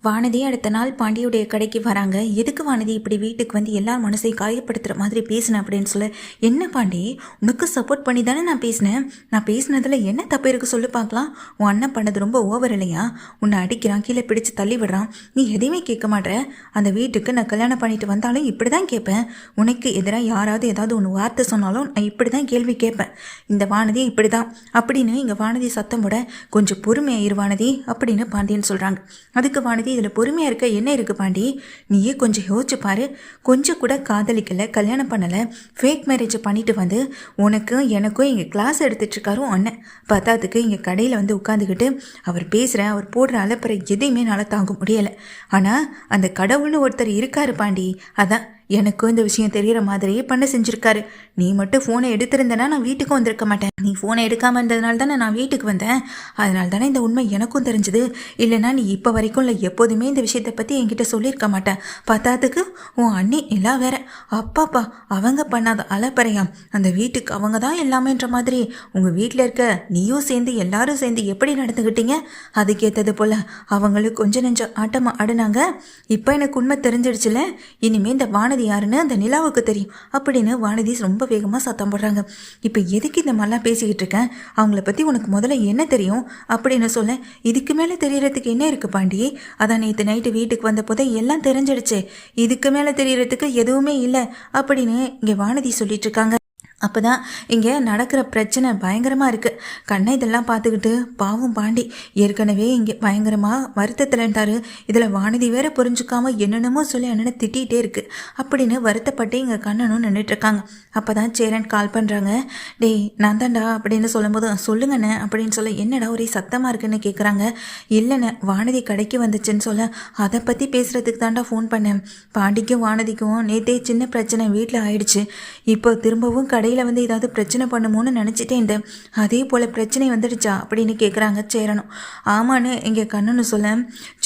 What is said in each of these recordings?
வானதி அடுத்த நாள் பாண்டியுடைய கடைக்கு வராங்க. எதுக்கு வானதி இப்படி வீட்டுக்கு வந்து எல்லா மனசையும் காயப்படுத்துகிற மாதிரி பேசினேன் அப்படின்னு சொல்ல, என்ன பாண்டி, உனக்கு சப்போர்ட் பண்ணி தானே நான் பேசினேன். நான் பேசினதில் என்ன தப்பு இருக்குது சொல்லு பார்க்கலாம். உன் அண்ணன் பண்ணது ரொம்ப ஓவர் இல்லையா? உன்னை அடிக்கிறான், கீழே பிடிச்சி தள்ளி விடுறான், நீ எதையுமே கேட்க மாட்டேற. அந்த வீட்டுக்கு நான் கல்யாணம் பண்ணிட்டு வந்தாலும் இப்படி தான் கேட்பேன். உனக்கு எதிராக யாராவது ஏதாவது ஒன்று வார்த்தை சொன்னாலும் நான் இப்படி தான் கேள்வி கேட்பேன். இந்த வானதி இப்படி தான் அப்படின்னு இங்கே வானதி சத்தம் போட, கொஞ்சம் பொறுமையாயிரு வானதி அப்படின்னு பாண்டியன் சொல்கிறாங்க. அதுக்கு வானதி, இதில் பொறுமையாக இருக்க என்ன இருக்குது பாண்டி, நீயே கொஞ்சம் யோசிச்சு பாரு. கொஞ்சம் கூட காதலிக்கலை, கல்யாணம் பண்ணலை, ஃபேக் மேரேஜை பண்ணிட்டு வந்து உனக்கும் எனக்கும் இங்கே கிளாஸ் எடுத்துட்ருக்காரு அண்ணன். பத்தாத்துக்கு இங்கே கடையில் வந்து உட்காந்துக்கிட்டு அவர் பேசுகிற, அவர் போடுற அலப்பறை எதையுமே நல்லா தாங்க முடியலை. ஆனால் அந்த கடவுள்னு ஒருத்தர் இருக்காரு பாண்டி, அதான் எனக்கும் இந்த விஷயம் தெரிகிற மாதிரியே பண்ண செஞ்சுருக்காரு. நீ மட்டும் ஃபோனை எடுத்திருந்தேன்னா நான் வீட்டுக்கு வந்திருக்க மாட்டேன். நீ ஃபோனை எடுக்காமல் இருந்ததுனால தானே நான் வீட்டுக்கு வந்தேன். அதனால தானே இந்த உண்மை எனக்கும் தெரிஞ்சுது. இல்லைனா நீ இப்போ வரைக்கும் இல்லை எப்போதுமே இந்த விஷயத்தை பற்றி என்கிட்ட சொல்லியிருக்க மாட்டேன். பத்தாத்துக்கு உன் அண்ணி எல்லாம் வேற, அப்பாப்பா அவங்க பண்ணாத அலப்பறையாம். அந்த வீட்டுக்கு அவங்க தான் எல்லாமேன்ற மாதிரி உங்கள் வீட்டில் இருக்க நீயும் சேர்ந்து எல்லாரும் சேர்ந்து எப்படி நடந்துக்கிட்டீங்க? அதுக்கேற்றது போல் அவங்களுக்கு கொஞ்சம் நெஞ்சம் ஆட்டமாக ஆடினாங்க. இப்போ எனக்கு உண்மை தெரிஞ்சிடுச்சுல, இனிமேல் இந்த வானதி யாருன்னு அந்த நிலாவுக்கு தெரியும் அப்படின்னு வானதி ரொம்ப வேகமாக சத்தம் போடுறாங்க. இப்போ எதுக்கு இந்த மாதிரிலாம் பேசிக்கிட்டு இருக்கேன்? அவங்கள பற்றி உனக்கு முதல்ல என்ன தெரியும் அப்படின்னு சொல்ல, இதுக்கு மேலே தெரியறதுக்கு என்ன இருக்குது பாண்டி? அதான் நேற்று நைட்டு வீட்டுக்கு வந்த போதே எல்லாம் தெரிஞ்சிடுச்சு. இதுக்கு மேலே தெரியறதுக்கு எதுவுமே இல்லை அப்படின்னு இங்கே வானதி சொல்லிட்டு இருக்காங்க. அப்போ தான் இங்கே நடக்கிற பிரச்சனை பயங்கரமாக இருக்குது. கண்ணை இதெல்லாம் பார்த்துக்கிட்டு பாவம் பாண்டி ஏற்கனவே இங்கே பயங்கரமாக வருத்தத்தில் இருந்தார். இதில் வானதி வேற புரிஞ்சுக்காமல் என்னென்னமோ சொல்லி அண்ணனை திட்டிகிட்டே இருக்குது அப்படின்னு வருத்தப்பட்டு இங்கே கண்ணனும் நின்றுட்டுருக்காங்க. அப்போ தான் சேரன் கால் பண்ணுறாங்க. டேய் நான் தான்டா அப்படின்னு சொல்லும்போது, சொல்லுங்கண்ணே அப்படின்னு சொல்ல, என்னடா ஒரே சத்தமாக இருக்குன்னு கேட்குறாங்க. இல்லைண்ணே வானதி கடைக்கு வந்துச்சுன்னு சொல்ல, அதை பற்றி பேசுகிறதுக்கு தாண்டா ஃபோன் பண்ணேன். பாண்டிக்கும் வானதிக்கும் நேற்றே சின்ன பிரச்சனை வீட்டில் ஆயிடுச்சு. இப்போ திரும்பவும் கடையில் வந்து ஏதாவது பிரச்சனை பண்ணுமோன்னு நினச்சிட்டே இருந்தேன். அதே போல் பிரச்சனை வந்துடுச்சா அப்படின்னு கேட்குறாங்க சேரனும். ஆமான்னு இங்கே கண்ணனும் சொல்ல,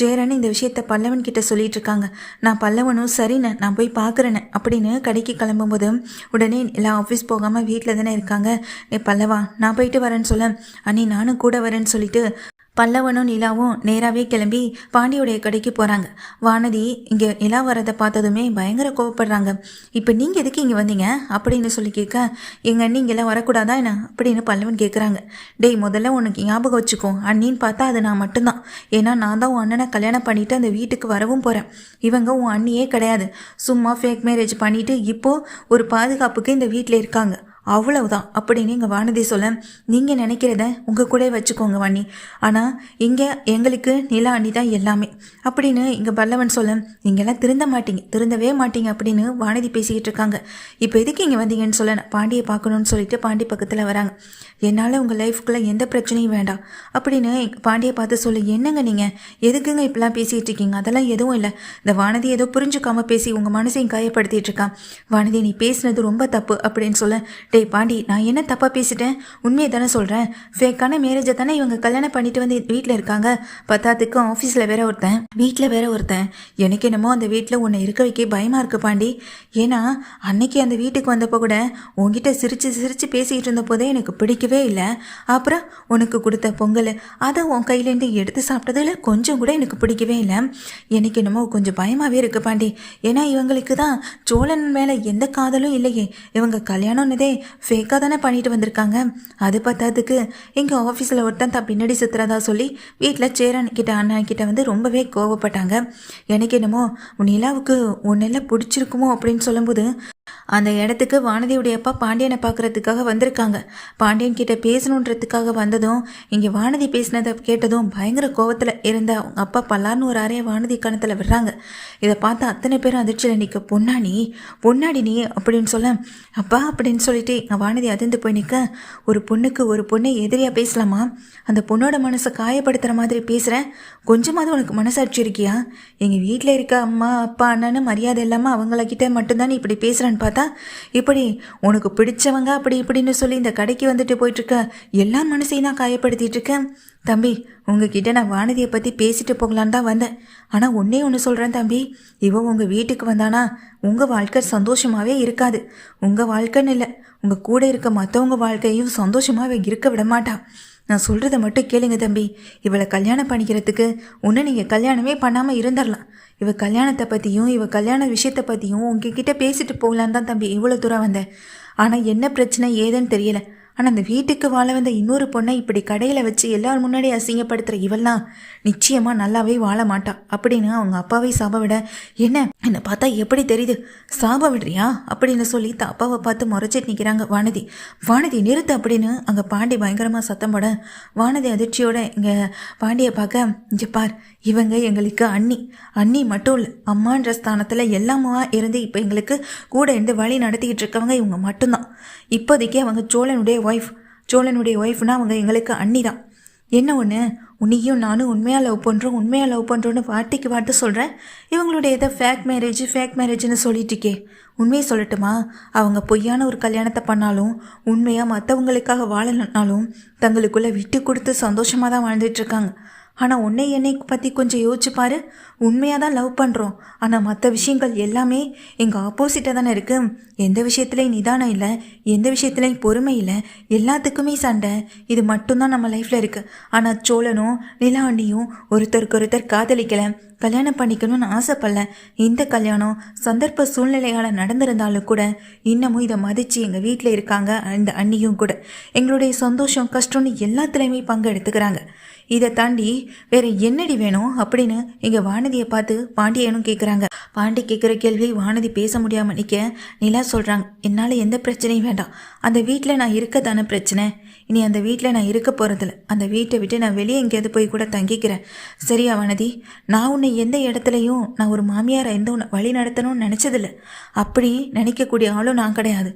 சேரன் இந்த விஷயத்த பல்லவன் கிட்ட சொல்லிட்டு இருக்காங்க. நான் பல்லவனும் சரிண்ணே நான் போய் பார்க்குறேன்னு அப்படின்னு கடைக்கு கிளம்பும்போது, உடனே எல்லாம் ஆஃபீஸ் போகாமல் வீட்டில் தானே இருக்காங்க. பல்லவா நான் போயிட்டு வரேன்னு சொல்ல, அண்ணி நானும் கூட வரேன்னு சொல்லிட்டு பல்லவனும் நிலாவும் நேராகவே கிளம்பி பாண்டியோடைய கடைக்கு போகிறாங்க. வானதி இங்கே நிலா வரதை பார்த்ததுமே பயங்கர கோவப்படுறாங்க. இப்போ நீங்கள் எதுக்கு இங்கே வந்தீங்க அப்படின்னு சொல்லி கேட்க, எங்கள் அண்ணி இங்கெல்லாம் வரக்கூடாதா என்ன அப்படின்னு பல்லவன் கேட்குறாங்க. டேய் முதல்ல உனக்கு ஞாபகம் வச்சுக்கோ, அண்ணின்னு பார்த்தா அது நான் மட்டும்தான். ஏன்னா நான் தான் உன் அண்ணனை கல்யாணம் பண்ணிவிட்டு அந்த வீட்டுக்கு வரவும் போகிறேன். இவங்க உன் அண்ணியே கிடையாது. சும்மா ஃபேக் மேரேஜ் பண்ணிவிட்டு இப்போது ஒரு பாதுகாப்புக்கு இந்த வீட்டில் இருக்காங்க, அவ்வளவுதான் அப்படின்னு இங்கே வானதி சொல்ல, நீங்கள் நினைக்கிறத உங்கள் கூட வச்சுக்கோங்க வாணி, ஆனால் இங்கே எங்களுக்கு நிலா அண்ணி தான் எல்லாமே அப்படின்னு இங்கே பல்லவன் சொல்ல, நீங்கள்லாம் திருந்தவே மாட்டீங்க அப்படின்னு வானதி பேசிக்கிட்டு இருக்காங்க. இப்போ எதுக்கு இங்கே வந்தீங்கன்னு சொல்ல, பாண்டியை பார்க்கணுன்னு சொல்லிட்டு பாண்டி பக்கத்தில் வராங்க. என்னால் உங்கள் லைஃப்குள்ளே எந்த பிரச்சனையும் வேண்டாம் அப்படின்னு பாண்டியை பார்த்து சொல்லு. என்னங்க நீங்கள் எதுக்குங்க இப்படிலாம் பேசிகிட்டு இருக்கீங்க? அதெல்லாம் எதுவும் இல்லை. இந்த வானதி ஏதோ புரிஞ்சுக்காமல் பேசி உங்கள் மனசையும் காயப்படுத்திட்டு இருக்கான். வானதி நீ பேசுனது ரொம்ப தப்பு அப்படின்னு சொல்ல, டேய் பாண்டி நான் என்ன தப்பாக பேசிட்டேன்? உண்மையை தானே சொல்கிறேன். ஃபேக்கான மேரேஜை தானே இவங்க கல்யாணம் பண்ணிட்டு வந்து வீட்டில் இருக்காங்க. பத்தாத்துக்கு ஆஃபீஸில் வேற ஒருத்தன், வீட்டில் வேற ஒருத்தன். எனக்கு என்னமோ அந்த வீட்டில் உன்னை இருக்க வைக்க பயமாக இருக்குது பாண்டி. ஏன்னா அன்னைக்கு அந்த வீட்டுக்கு வந்தப்போ கூட உங்ககிட்ட சிரித்து பேசிகிட்டு இருந்த போதே எனக்கு பிடிக்கவே இல்லை. அப்புறம் உனக்கு கொடுத்த பொங்கல் அதை உன் கையிலேருந்து எடுத்து சாப்பிட்டதில் கொஞ்சம் கூட எனக்கு பிடிக்கவே இல்லை. எனக்கு என்னமோ கொஞ்சம் பயமாகவே இருக்குது பாண்டி. ஏன்னா இவங்களுக்கு தான் சோழன் மேலே எந்த காதலும் இல்லையே. இவங்க கல்யாணம்னதே ஃபேக்காக தானே பண்ணிட்டு வந்திருக்காங்க. அது பத்தாதுக்கு எங்கள் ஆஃபீஸில் ஒருத்தன் தான் பின்னாடி சுற்றுறதா சொல்லி வீட்டில் சேரன் கிட்ட அண்ணன் கிட்ட வந்து ரொம்பவே கோவப்பட்டாங்க. எனக்கு என்னமோ நிலாவுக்கு ஒன்னெல்லாம் பிடிச்சிருக்குமோ அப்படின்னு சொல்லும்போது, அந்த இடத்துக்கு வானதியுடைய அப்பா பாண்டியனை பார்க்குறதுக்காக வந்திருக்காங்க. பாண்டியன் கிட்ட பேசணுன்றதுக்காக வந்ததும் இங்கே வானதி பேசினதை கேட்டதும் பயங்கர கோவத்தில் இருந்த அவங்க அப்பா பல்லார்னு ஒரு அறைய வானதி கணத்தில் விடுறாங்க. இதை பார்த்து அத்தனை பேரும் அதிர்ச்சியில் நிற்க, பொன்னாடி நீ அப்படின்னு சொல்ல, அப்பா அப்படின்னு சொல்லிட்டு வானதி அதிர்ந்து போய் நிற்க, ஒரு பொண்ணுக்கு ஒரு பொண்ணை எதிரியாக பேசலாமா? அந்த பொண்ணோட மனசை காயப்படுத்துகிற மாதிரி பேசுகிறேன். கொஞ்சமாவது உனக்கு மனசாட்சி இருக்கியா? எங்கள் வீட்டில் இருக்க அம்மா அப்பா அண்ணன்னு மரியாதை இல்லாமல் அவங்களக்கிட்ட மட்டும்தான் நீ இப்படி பேசுகிறேன்னு பார்த்தா இப்படி உனக்கு பிடிச்சவங்க அப்படி இப்படின்னு சொல்லி இந்த கடைக்கு வந்துட்டு போயிட்டுருக்க எல்லா மனசையும் தான் காயப்படுத்திட்டு இருக்கேன். தம்பி உங்ககிட்ட நான் வானதியை பற்றி பேசிட்டு போகலான்னு தான் வந்தேன். ஆனால் ஒன்றே ஒன்று சொல்கிறேன் தம்பி, இவன் உங்கள் வீட்டுக்கு வந்தானா உங்கள் வாழ்க்கை சந்தோஷமாகவே இருக்காது. உங்கள் வாழ்க்கைன்னு இல்லை, உங்கள் கூட இருக்க மற்றவங்க வாழ்க்கையும் சந்தோஷமாக இருக்க விட மாட்டான். நான் சொல்கிறத மட்டும் கேளுங்க தம்பி. இவளை கல்யாணம் பண்ணிக்கிறதுக்கு ஒன்று நீங்கள் கல்யாணமே பண்ணாமல் இருந்துடலாம். இவ கல்யாணத்தை பற்றியும் இவ கல்யாண விஷயத்தை பற்றியும் உங்ககிட்ட பேசிட்டு போகலான்னு தான் தம்பி இவ்வளோ தூரம் வந்தேன். ஆனால் என்ன பிரச்சனை ஏதுன்னு தெரியல. ஆனால் அந்த வீட்டுக்கு வாழ வந்த இன்னொரு பொண்ணை இப்படி கடையில் வச்சு எல்லாரும் முன்னாடி அசிங்கப்படுத்துகிற இவெல்லாம் நிச்சயமாக நல்லாவே வாழ மாட்டா அப்படின்னு அவங்க அப்பாவை சாப விட, என்னை பார்த்தா எப்படி தெரியுது, சாப விடுறியா அப்படின்னு சொல்லி அப்பாவை பார்த்து முறைச்சிட்டு நிற்கிறாங்க வானதி. வானதி நிறுத்து அப்படின்னு அங்கே பாண்டி பயங்கரமாக சத்தம் போட, வானதி அதிர்ச்சியோட இங்கே பாண்டியை பார்க்க, இங்கே பார், இவங்க எங்களுக்கு அண்ணி மட்டும் இல்லை, அம்மான்ற ஸ்தானத்தில் எல்லாமா இருந்து இப்போ எங்களுக்கு கூட இருந்து வழி நடத்திக்கிட்டு இருக்கவங்க இவங்க மட்டும்தான். இப்போதைக்கு அவங்க சோழனுடைய ஒய்ஃப்னா அவங்க எங்களுக்கு அண்ணி தான். என்ன ஒன்று, உன்னையும் நானும் உண்மையாக லவ் பண்ணுறோன்னு வார்த்தைக்கு வார்த்தை சொல்கிறேன். இவங்களுடைய இதை ஃபேக் மேரேஜ்னு சொல்லிட்டுருக்கே. உண்மையை சொல்லட்டுமா, அவங்க பொய்யான ஒரு கல்யாணத்தை பண்ணாலும் உண்மையாக மற்றவங்களுக்காக வாழனாலும் தங்களுக்குள்ளே விட்டு கொடுத்து சந்தோஷமாக தான் வாழ்ந்துட்டுருக்காங்க. ஆனால் உன்னை என்னை பற்றி கொஞ்சம் யோசிச்சு பாரு. உண்மையாக தான் லவ் பண்ணுறோம், ஆனால் மற்ற விஷயங்கள் எல்லாமே எங்கள் ஆப்போசிட்டாக தானே இருக்குது. எந்த விஷயத்துலையும் நிதானம் இல்லை, எந்த விஷயத்துலையும் பொறுமை இல்லை, எல்லாத்துக்குமே சண்டை. இது மட்டும்தான் நம்ம லைஃப்பில் இருக்குது. ஆனால் சோழனும் நிலாண்டியும் ஒருத்தருக்கு காதலிக்கலை, கல்யாணம் பண்ணிக்கணும்னு ஆசைப்படல. இந்த கல்யாணம் சந்தர்ப்ப சூழ்நிலையால் நடந்திருந்தாலும் கூட இன்னமும் இதை மதித்து எங்கள் வீட்டில் இருக்காங்க. இந்த அண்ணியும் கூட எங்களுடைய சந்தோஷம் கஷ்டம்னு எல்லாத்துலேயுமே பங்கு எடுத்துக்கிறாங்க. இதை தாண்டி வேற என்னடி வேணும் அப்படின்னு எங்கள் வானதியை பார்த்து பாண்டியனும் கேட்குறாங்க. பாண்டி கேட்குற கேள்வி வானதி பேச முடியாமல் நிற்க நிலா சொல்கிறாங்க, என்னால் எந்த பிரச்சனையும் வேண்டாம். அந்த வீட்டில் நான் இருக்க தானே பிரச்சனை. இனி அந்த வீட்டில் நான் இருக்க போகிறதில்ல. அந்த வீட்டை விட்டு நான் வெளியே எங்கேயாவது போய் கூட தங்கிக்கிறேன். சரியா வானதி? நான் உன்னை எந்த இடத்துலையும் நான் ஒரு மாமியாரை எந்த உன்னை வழி நடத்தணும்னு நினச்சதில்லை. அப்படி நினைக்கக்கூடிய ஆளும் நான் கிடையாது.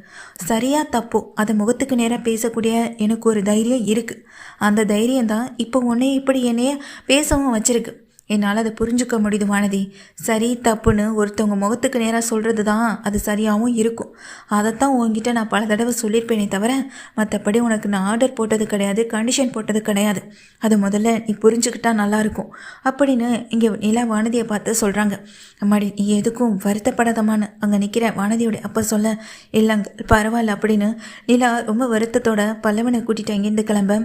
சரியா தப்போ அதை முகத்துக்கு நேராக பேசக்கூடிய எனக்கு ஒரு தைரியம் இருக்குது. அந்த தைரியம் தான் இப்போ உன்னை இப்படி என்னைய பேசவும் வச்சிருக்கு. என்னால் அதை புரிஞ்சுக்க முடியுது வானதி. சரி தப்புன்னு ஒருத்தவங்க முகத்துக்கு நேராக சொல்கிறது தான் அது சரியாகவும் இருக்கும். அதைத்தான் உங்ககிட்ட நான் பல தடவை சொல்லியிருப்பேனே தவிர மற்றபடி உனக்கு நான் ஆர்டர் போட்டது கிடையாது, கண்டிஷன் போட்டது கிடையாது. அது முதல்ல நீ புரிஞ்சுக்கிட்டா நல்லாயிருக்கும் அப்படின்னு இங்கே நிலா வானதியை பார்த்து சொல்கிறாங்க. அம்மாடி நீ எதுக்கும் வருத்தப்படாதமான்னு அங்கே நிற்கிற வானதியோட அப்போ சொல்ல, இல்லைங்க பரவாயில்ல அப்படின்னு நிலா ரொம்ப வருத்தத்தோட பல்லவனை கூட்டிகிட்டு அங்கேருந்து கிளம்ப,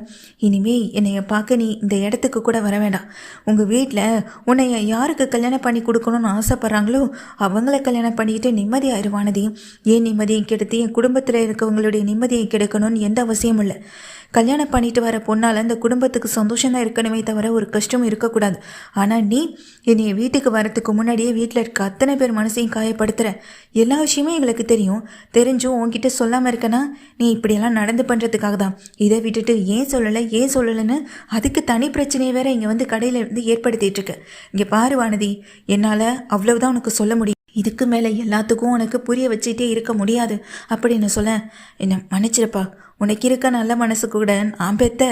இனிமே என்னைய பார்க்க நீ இந்த இடத்துக்கு கூட வர வேண்டாம். உங்கள் வீட்டில் உன்னை யாருக்கு கல்யாணம் பண்ணி கொடுக்கணும்னு ஆசைப்படுறாங்களோ அவங்கள கல்யாணம் பண்ணிக்கிட்டு நிம்மதியாயிருவானதி. ஏன் நிம்மதியை கெடுத்து என் குடும்பத்தில் இருக்கவங்களுடைய நிம்மதியை கெடுக்கணும்னு எந்த அவசியமும் இல்லை. கல்யாணம் பண்ணிட்டு வர பொண்ணால் அந்த குடும்பத்துக்கு சந்தோஷம் தான் இருக்கணுமே தவிர ஒரு கஷ்டமும் இருக்கக்கூடாது. ஆனால் நீ என்னை வீட்டுக்கு வரத்துக்கு முன்னாடியே வீட்டில் இருக்க அத்தனை பேர் மனசையும் காயப்படுத்துகிற. எல்லா விஷயமும் எங்களுக்கு தெரிஞ்சும் உன்கிட்ட சொல்லாமல் இருக்கனா நீ இப்படியெல்லாம் நடந்து பண்ணுறதுக்காக தான். இதை விட்டுட்டு ஏன் சொல்லலைன்னு அதுக்கு தனி பிரச்சனையை வேற இங்கே வந்து கடையில் இருந்து ஏற்படுத்திட்டு இருக்கு. இங்கே பாரு வானதி, என்னால் அவ்வளவுதான் உனக்கு சொல்ல முடியும். இதுக்கு மேலே எல்லாத்துக்கும் உனக்கு புரிய வச்சுட்டே இருக்க முடியாது அப்படின்னு சொல்ல, என்ன மன்னிச்சிருப்பா. உனக்கு இருக்க நல்ல மனசு கூட நான் பெத்த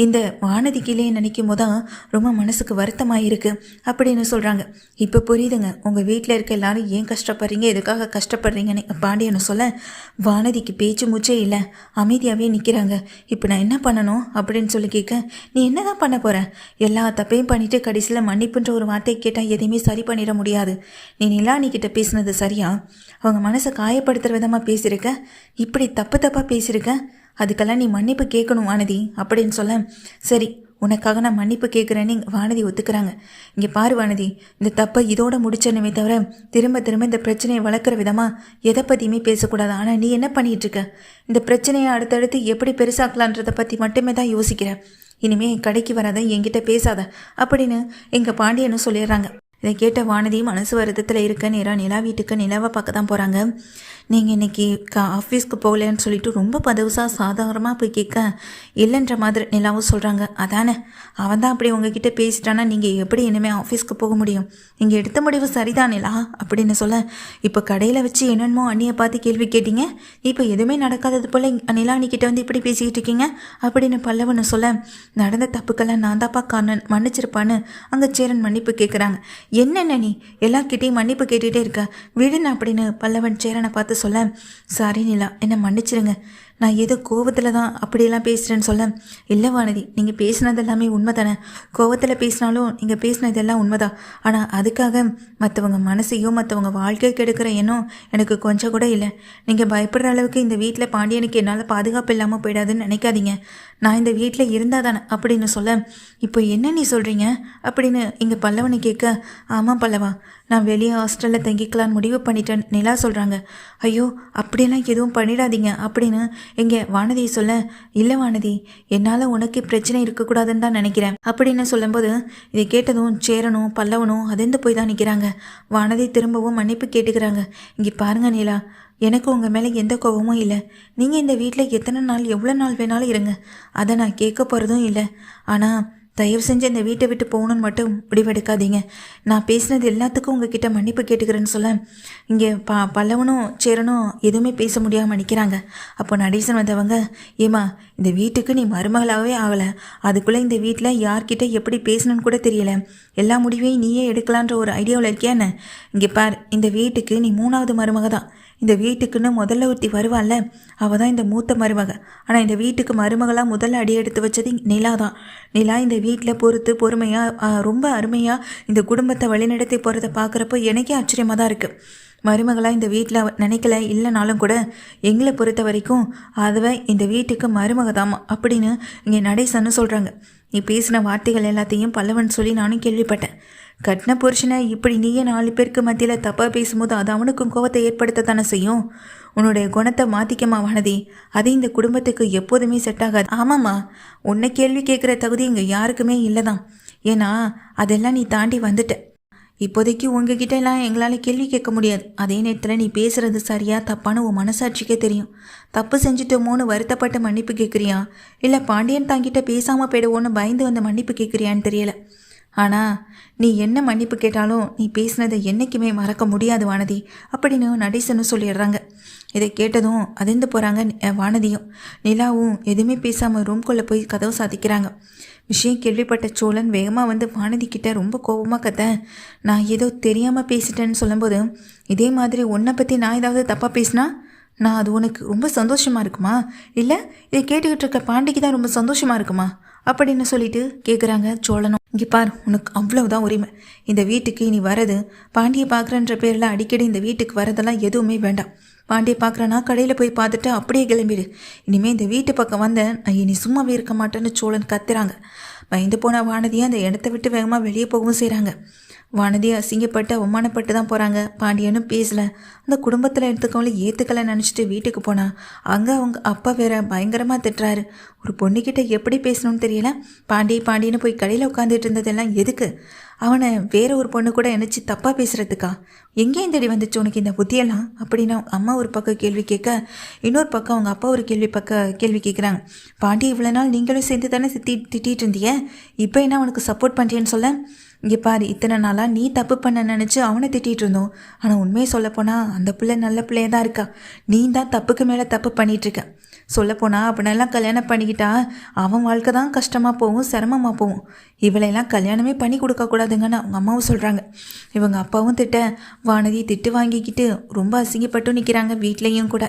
இந்த வானதிக்கிலே நினைக்கும் போதான் ரொம்ப மனசுக்கு வருத்தமாக இருக்குது அப்படின்னு சொல்கிறாங்க. இப்போ புரியுதுங்க உங்கள் வீட்டில் இருக்க எல்லாரும் ஏன் கஷ்டப்படுறீங்க, எதுக்காக கஷ்டப்படுறீங்கன்னு பாண்டியன்னு சொல்ல, வானதிக்கு பேச்சு மூச்சே இல்லை, அமைதியாகவே நிற்கிறாங்க. இப்போ நான் என்ன பண்ணணும் அப்படின்னு சொல்லி கேட்க, நீ என்ன தான் பண்ண போகிற? எல்லா தப்பையும் பண்ணிவிட்டு கடைசியில் மன்னிப்புன்ற ஒரு வார்த்தையை கேட்டால் எதையுமே சரி பண்ணிட முடியாது. நீ நிலானிக்கிட்ட பேசுனது சரியா? அவங்க மனசை காயப்படுத்துகிற விதமாக பேசியிருக்க, இப்படி தப்பாக பேசியிருக்க, அதுக்கெல்லாம் நீ மன்னிப்பு கேட்கணும் வானதி அப்படின்னு சொல்ல, சரி உனக்காக நான் மன்னிப்பு கேட்குறேன்னு வானதி ஒத்துக்கிறாங்க. இங்கே பாரு வானதி, இந்த தப்பை இதோட முடிச்சனுமே தவிர திரும்ப இந்த பிரச்சனையை வளர்க்குற விதமாக எதை பற்றியுமே பேசக்கூடாது. ஆனால் நீ என்ன பண்ணிகிட்ருக்க? இந்த பிரச்சனையை அடுத்தடுத்து எப்படி பெருசாக்கலான்றதை பற்றி மட்டுமே தான் யோசிக்கிற. இனிமேல் கடைக்கு வராத, என்கிட்ட பேசாத அப்படின்னு எங்கள் பாண்டியன்னு சொல்லிடுறாங்க. இதை கேட்ட வானதி மனசு வருத்தத்தில் இருக்க நேராக நிலா வீட்டுக்கு நிலாவை பார்க்க தான் போகிறாங்க. நீங்கள் இன்றைக்கி ஆஃபீஸ்க்கு போகலன்னு சொல்லிட்டு ரொம்ப பதவுசாக சாதாரணமாக போய் கேட்க, இல்லைன்ற மாதிரி நிலாவும் சொல்கிறாங்க. அதானே, அவன் தான் அப்படி உங்ககிட்ட பேசிட்டானா நீங்கள் எப்படி இனிமேல் ஆஃபீஸ்க்கு போக முடியும்? நீங்கள் எடுத்த முடிவு சரிதான் நிலா அப்படின்னு சொல்ல, இப்போ கடையில் வச்சு என்னென்னமோ அண்ணியை பார்த்து கேள்வி கேட்டீங்க, இப்போ எதுவுமே நடக்காதது போல் நிலா அண்ணிக்கிட்ட வந்து இப்படி பேசிக்கிட்டு இருக்கீங்க அப்படின்னு பல்லவன்னு சொல்ல, நடந்த தப்புக்கெல்லாம் நான் தாப்பா மன்னிச்சிருப்பான்னு அங்கே சேரன் மன்னிப்பு கேட்குறாங்க. என்னென்ன நீ எல்லார்கிட்டையும் மன்னிப்பு கேட்டுகிட்டே இருக்க, விடுன்னு அப்படின்னு பல்லவன் சேரனை பார்த்து சொல்ல, சாரி நிலா என்னை மன்னிச்சிருங்க. நான் ஏதோ கோவத்தில் தான் அப்படியெல்லாம் பேசுகிறேன்னு சொல்ல, இல்லை வானதி, நீங்கள் பேசினது எல்லாமே உண்மை தானே. கோவத்தில் பேசினாலும் நீங்கள் பேசினது எல்லாம் உண்மைதான். ஆனால் அதுக்காக மற்றவங்க மனசையும் மற்றவங்க வாழ்க்கை கெடுக்கிற எண்ணம் எனக்கு கொஞ்சம் கூட இல்லை. நீங்கள் பயப்படுற அளவுக்கு இந்த வீட்டில் பாண்டியனுக்கு என்னால் பாதுகாப்பு இல்லாமல் போயிடாதுன்னு நினைக்காதீங்க. நான் இந்த வீட்டில் இருந்தால் தானே அப்படின்னு சொல்ல, இப்போ என்ன நீ சொல்கிறீங்க அப்படின்னு இங்கே பல்லவனை கேட்க, ஆமாம் பல்லவா, நான் வெளியே ஹாஸ்டலில் தங்கிக்கலான்னு முடிவு பண்ணிட்டேன் நிலா சொல்கிறாங்க. ஐயோ அப்படியெல்லாம் எதுவும் பண்ணிடாதீங்க அப்படின்னு இங்கே வானதியை சொல்ல, இல்லை வானதி, என்னால் உனக்கு பிரச்சனை இருக்கக்கூடாதுன்னு தான் நினைக்கிறேன் அப்படின்னு சொல்லும்போது இதை கேட்டதும் சேரனும் பல்லவனும் அதிர்ந்து போய் தான் நிற்கிறாங்க. வானதி திரும்பவும் மன்னிப்பு கேட்டுக்கிறாங்க. இங்கே பாருங்க நிலா, எனக்கு உங்கள் மேலே எந்த கோபமும் இல்லை. நீங்கள் இந்த வீட்டில் எத்தனை நாள் எவ்வளோ நாள் வேணாலும் இருங்க, அதை நான் கேட்க போகிறதும் இல்லை. ஆனால் தயவு செஞ்சு இந்த வீட்டை விட்டு போகணுன்னு மட்டும் முடிவெடுக்காதீங்க. நான் பேசினது எல்லாத்துக்கும் உங்ககிட்ட மன்னிப்பு கேட்டுக்கிறேன்னு சொல்ல, இங்கே பல்லவனும் சேரனும் எதுவுமே பேச முடியாமல் நிற்கிறாங்க. அப்போ நடேசன் வந்தவங்க, ஏமா இந்த வீட்டுக்கு நீ மருமகளாகவே ஆகலை, அதுக்குள்ளே இந்த வீட்டில் யார்கிட்ட எப்படி பேசணும்னு கூட தெரியல, எல்லா முடிவையும் நீயே எடுக்கலான்ற ஒரு ஐடியாவில் இருக்கியான்னு. இங்கே பார், இந்த வீட்டுக்கு நீ 3வது மருமக தான். இந்த வீட்டுக்குன்னு முதல்ல ஒருத்தி வருவாள்ல, அவள் தான் இந்த மூத்த மருமக. ஆனால் இந்த வீட்டுக்கு மருமகளாக முதல்ல அடி எடுத்து வச்சது நிலா தான். நிலா இந்த வீட்டில் பொறுத்து பொறுமையாக ரொம்ப அருமையாக இந்த குடும்பத்தை வழிநடத்தி போகிறத பார்க்குறப்போ எனக்கே ஆச்சரியமாக தான் இருக்குது. மருமகளாக இந்த வீட்டில் நினைக்கல இல்லைனாலும் கூட எங்களை பொறுத்த வரைக்கும் அதுவே இந்த வீட்டுக்கு மருமக தாமா அப்படின்னு இங்கே நடேசன்னு சொல்கிறாங்க. நீ பேசின வார்த்தைகள் எல்லாத்தையும் பல்லவன் சொல்லி நானும் கேள்விப்பட்டேன். கட்டின புருஷனை இப்படி நீயே 4 பேருக்கு மத்தியில் தப்பாக பேசும்போது அது அவனுக்கும் கோவத்தை ஏற்படுத்தத்தானே செய்யும். உன்னுடைய குணத்தை மாற்றிக்கமா வானதி, அது இந்த குடும்பத்துக்கு எப்போதுமே செட் ஆகாது. ஆமாம்மா, உன்னை கேள்வி கேட்குற தகுதி இங்கே யாருக்குமே இல்லை தான். ஏன்னா அதெல்லாம் நீ தாண்டி வந்துட்ட. இப்போதைக்கு உங்ககிட்ட எல்லாம் எங்களால் கேள்வி கேட்க முடியாது. அதே நேரத்தில் நீ பேசுகிறது சரியா தப்பான்னு உன் மனசாட்சிக்கே தெரியும். தப்பு செஞ்சுட்டோமோன்னு வருத்தப்பட்டு மன்னிப்பு கேட்குறியா, இல்லை பாண்டியன் தாங்கிட்ட பேசாமல் போயிடுவோன்னு பயந்து வந்து மன்னிப்பு கேட்குறியான்னு தெரியலை. ஆனால் நீ என்ன மன்னிப்பு கேட்டாலும் நீ பேசினதை என்றைக்குமே மறக்க முடியாது வானதி அப்படின்னு நடேசன்னு சொல்லிடுறாங்க. இதை கேட்டதும் அதிர்ந்து போகிறாங்க வானதியும். நிலாவும் எதுவுமே பேசாமல் ரூம்குள்ளே போய் கதவு சாத்திக்கிறாங்க. விஷயம் கேள்விப்பட்ட சோழன் வேகமாக வந்து வானதி கிட்ட ரொம்ப கோபமாக கத்த, நான் ஏதோ தெரியாமல் பேசிட்டேன்னு சொல்லும்போது, இதே மாதிரி உன்னை பற்றி நான் ஏதாவது தப்பாக பேசினா நான் அது உனக்கு ரொம்ப சந்தோஷமாக இருக்குமா, இல்லை இதை கேட்டுக்கிட்டு இருக்க பாண்டிக்கு தான் ரொம்ப சந்தோஷமாக இருக்குமா அப்படின்னு சொல்லிட்டு கேட்குறாங்க சோழனும். இங்கே பார், உனக்கு அவ்வளவுதான் உரிமை. இந்த வீட்டுக்கு இனி வரது பாண்டியை பார்க்குறன்ற பேரில் அடிக்கடி இந்த வீட்டுக்கு வரதெல்லாம் எதுவுமே வேண்டாம். பாண்டியை பார்க்குறேன்னா கடையில் போய் பார்த்துட்டு அப்படியே கிளம்பிடு. இனிமேல் இந்த வீட்டு பக்கம் வந்தேன் நான் இனி சும்மாவே இருக்க மாட்டேன்னு சோழன் கத்துறாங்க. பயந்து போன வானதியை அந்த இடத்த விட்டு வேகமாக வெளியே போகவும் செய்கிறாங்க. வானதி அசிங்கப்பட்டு அவமானப்பட்டு தான் போகிறாங்க. பாண்டியனும் பேசலை. அந்த குடும்பத்தில் எடுத்துக்கவங்கள ஏற்றுக்கலை நினச்சிட்டு வீட்டுக்கு போனால் அங்கே அவங்க அப்பா வேற பயங்கரமாக திட்டுறாரு. ஒரு பொண்ணுக்கிட்ட எப்படி பேசணும்னு தெரியல. பாண்டியன்னு போய் கடையில் உட்காந்துட்டு இருந்ததெல்லாம் எதுக்கு? அவனை வேற ஒரு பொண்ணு கூட நினச்சி தப்பாக பேசுகிறதுக்கா? எங்கேயும் தேடி வந்துச்சு உனக்கு இந்த புத்தியெல்லாம் அப்படின்னு அம்மா ஒரு பக்கம் கேள்வி கேட்க, இன்னொரு பக்கம் அவங்க அப்பா ஒரு கேள்வி கேட்குறாங்க. பாண்டி இவ்வளோ நாள் நீங்களும் சேர்ந்து தானே திட்டிகிட்டு இருந்தீங்க, இப்போ என்ன அவனுக்கு சப்போர்ட் பண்ணுறேன்னு சொல்ல, இங்கே பாரு, இத்தனை நாளாக நீ தப்பு பண்ண நினச்சி அவனை திட்டிகிட்டு இருந்தோம். ஆனால் உண்மையை சொல்லப்போனால் அந்த பிள்ளை நல்ல பிள்ளைய தான் இருக்கா. நீ தான் தப்புக்கு மேலே தப்பு பண்ணிகிட்ருக்க. சொல்லப்போனால் அப்படின்னெல்லாம் கல்யாணம் பண்ணிக்கிட்டா அவன் வாழ்க்கை தான் கஷ்டமாக போகும், சிரமமாக போகும். இவளையெல்லாம் கல்யாணமே பண்ணி கொடுக்கக்கூடாதுங்கன்னு அவங்க அம்மாவும் சொல்கிறாங்க. இவங்க அப்பாவும் திட்ட வானதி திட்டு வாங்கிக்கிட்டு ரொம்ப அசிங்கப்பட்டு நிற்கிறாங்க வீட்லேயும் கூட.